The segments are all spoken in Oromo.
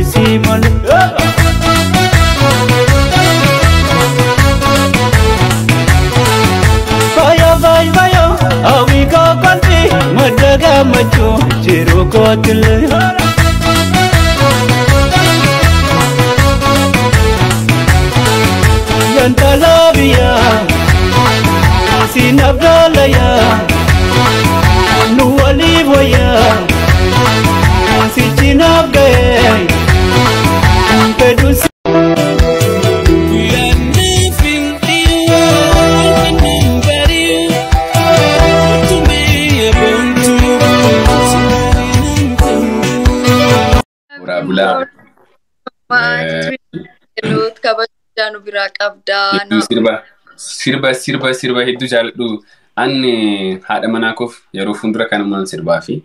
Westi Maaltu Bayo awiko konti madaga macho jiru kotil Yantalabia Sinabdalaya Nuwaliboya Sichinabde Pedus Bula Lut kabajanu birak abda sirba hiddu jaalladhu anni haadha manaa koof yeroo fundura kanumaan sirbaa fi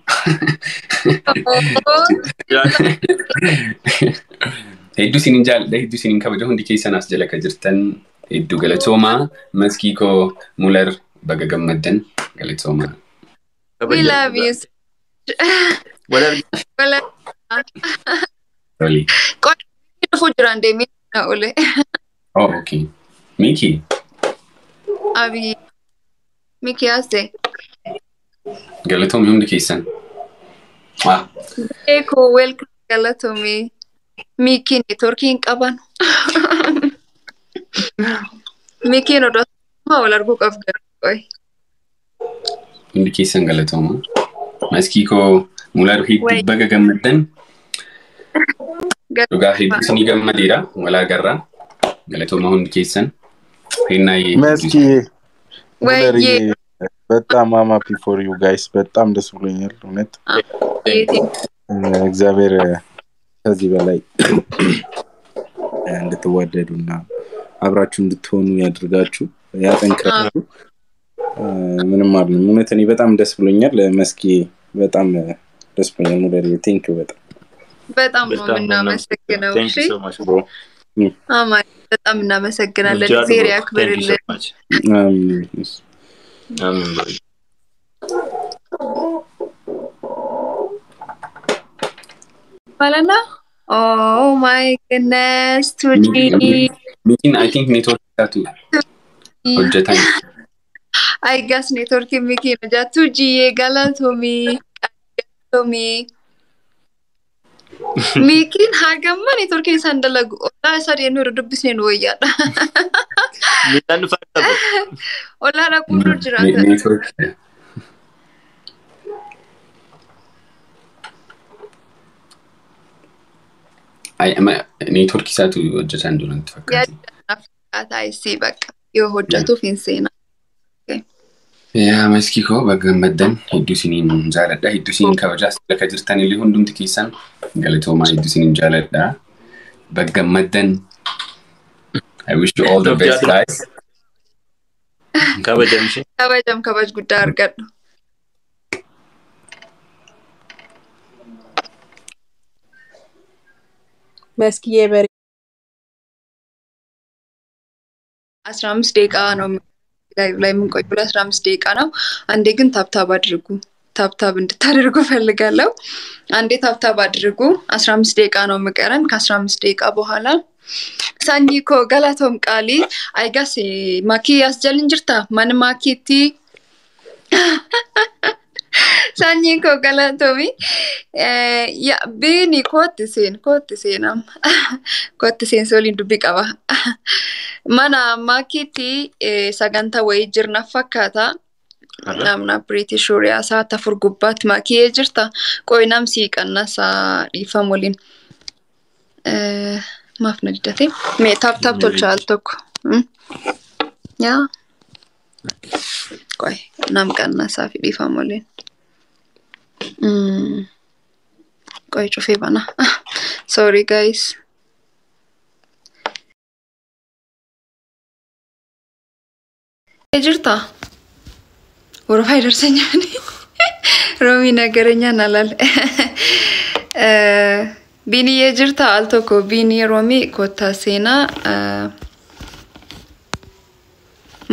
hiddu sinin jaalladha hiddu sinin kabaja hundi keessanas jala ka jirtan hiddu galatooma maskii koo Muller baga gammaddan galatooma We love you. Wala Really? Kau fujiran demi na ole. Oh, okay. Miki. Abi Miki ase. Galatom hundi keessan. Eko welcome galatomi. Miki ni Turkiin qaban. Miki no dos ma wala argu qaf garoy. Hundi keessan galatoma. Maskii koo Muller hiddu baga gammaddan. Duga hiddu sini gammadira wala garra galatoma hundi keessan. Hinnayi Maskii Muller በጣም happy for you guys በጣም ደስ ብሎኛል እውነት እግዚአብሔር ከዚህ በላይ እንድትወደዱና አብራችሁ እንድትሆኑ ያድርጋችሁ ያጠንክራችሁ ምንም አይደለም እውነት እኔ በጣም ደስ ብሎኛል Maskii በጣም ደስ ብሎኛል Muller thank you በጣም ነው እናመሰግናለን Thank you so much bro አማን በጣም እናመሰግናለን እግዚአብሔር ያክብርልን አሜን Malana oh my goodness Tuji Miki I think network tatu hojjetan I guess network Miki ja Tuji galatomi Miki hagamma network sandalagu ola sari nuru dubbisne no yada Mitan fakta ola ra kuru jirata network I am network isatu hojjetan duran tafakkaati I see back yo hojjatu finsena Ya Maskii koo baga gammaddan hiddu sinin jaaladha hiddu sinin kabajas laka jirtan illee hundumti keessan galatooma hiddu sinin jaaladha baga gammaddan I wish you all the best guys kabaj guddaa argadhu Maskii bari 15 ደቂቃ ነው ላይ ምን ቆይ 15 ደቂቃ ነው አንዴ ግን ታብታብ አድርጉ ታብታብ እንድታደርጉ ፈልጋለሁ አንዴ ታብታብ አድርጉ 15 ደቂቃ ነው መቀረን ከ15 ደቂቃ በኋላ ሳንጂኮ ገላቶም ቃሊ አይጋስ ማኪ ያስጀልንጅርታ ማን ማኪቲ ሳንጂኮ ገላቶሚ ያ ቢኒ ኮትሴናም ኮትሴን ሶሊን ዱቢ ቀባ Mana makiti saganta way jirna fakkaata namna British Korea sa ta furgubbat makiye jirta qoynam siiqanna sa dhifam waliin maaf nadidate me tap tolchaal tokko ya qoy nam qanna sa fi dhifam waliin qoy chufe bana sorry guys Ejirta Ora senyani Romi nagarenya nalal Bini ejirta alto ko bini Romi kota sena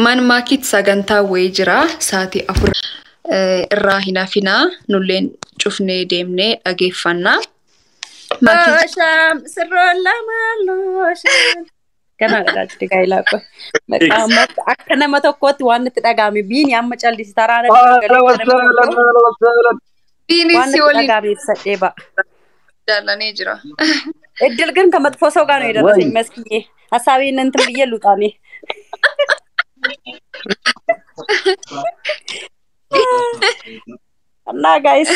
Man makit saganta wejira saati afur irra hinafina nulleen cufne deemne dhageeffanna Losham sirrolla losham. Kana gadach digaila ko. Amma akka nama tokkotti waan itti dhagame biini amma callisi taraana Biini si waan itti waliin dhagame ibsadhee ba. jaallanee jira. Eddel gan kan matfoo soo gaano jedhama maskii. Hasabiin nan timbiye lutame. Anna guys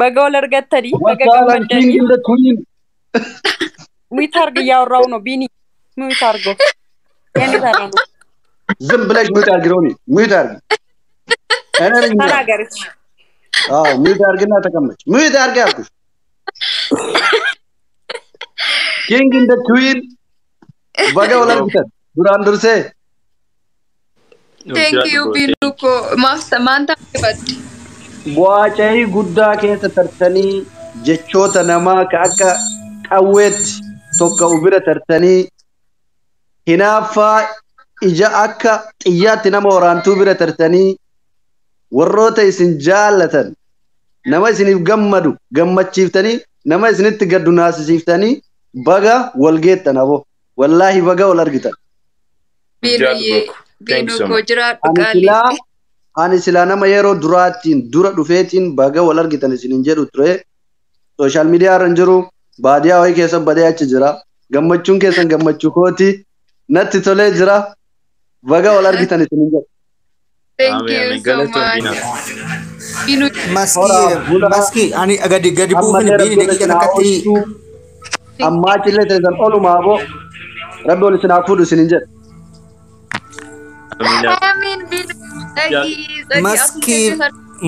baga wal argattani baga gammadani. Muitarg yaawraw no biini muitargo. Yani tarano. ዝም ብለሽ ሙት አድርጊ ሙት አድርጊ እኔ ነኝ ተናገርች ሙት አድርጊና ተቀመጭ ሙት አድርጊ አልኩሽ ኪንግ ኢን ዘ ኩዊን ባጋ ወላልኩት ዱራን ዱርሴ Thank you Binuko. Master Manta bad. ቦአጨይ ጉዳ ከተ ተርተኒ ጀቾተ ነማ ከአካ ቀዌት ቶከው ብረ ተርተኒ ሂናፋ ija akka xiyyaatti nama waraantuu bira tartanii warroota isin jaallatan nama isiniif gammadu gammachiiftanii nama isinitti gaddu naasisiiftanii baga walgeettan abo wallahi baga wal argitan Binuko jiraadhu qaalii. ani sila nama yeroo duraatiin dura dhufeetiin baga wal argitan isinin jedhu ture social media irra jiru baadiyaa wayii keessa badee achi jira gammachuun keessan gammachuu kooti natti tolee jira baga wal argitan isinin jedhu Thank you so much. Binuko. Maski ani agadi buufin biini daqiiqa takkatti amma chille teessan olumaa boo rabbi ol isin hafuudhu isinin jedhu Amin Binuko. Maski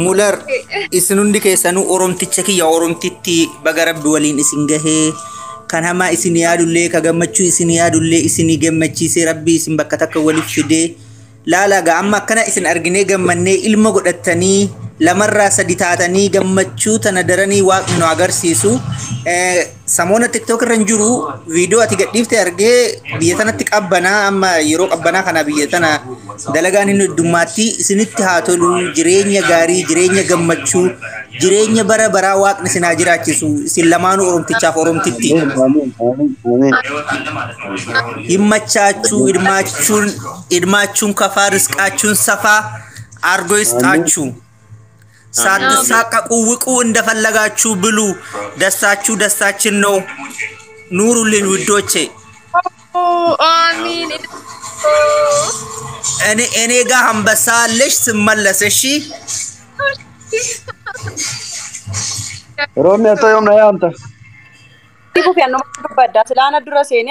Muller isinundi keessanuu oromticha kiyya oromtitti baga rabbi waliin isin gahee kan hamaa isin yaadullee ka gammachuu isin yaadullee isin gammachiisee rabbi isin bakka takka waliif fidee laalaga amma akkana isin arginee gammannee ilma godhattanii lamarraa sadi taatanii gammachuu tana daranii waaqni nu agarsiisu samoona tiktok irra jiru viidiyoo ati gadhiifte argee biyya tanatti qabbanaa amma yeroo qabbanaa kana biyya tana dalagaan hin heddummaatti isinitti haa tolu jireenya gaarii jireenya gammachuu jireenya bara baraa waaqni isin haa jiraachisu isin lamaanuu oromtichaaf oromtitti himmachaachuu idmaachuun kafaa risqaachuun safaa argoistaachuu ሳትሳቀቁ ውቁ እንደፈለጋችሁ ብሉ ደስታችሁ ደስታችን ነው ኑሩልን ውዶቼ አሚን እኔ ጋር አንበሳ አለሽ ስመለስ እሺ ሮሚ አቶ yoom na yaanta Ibu fi anno bada silana dura seenee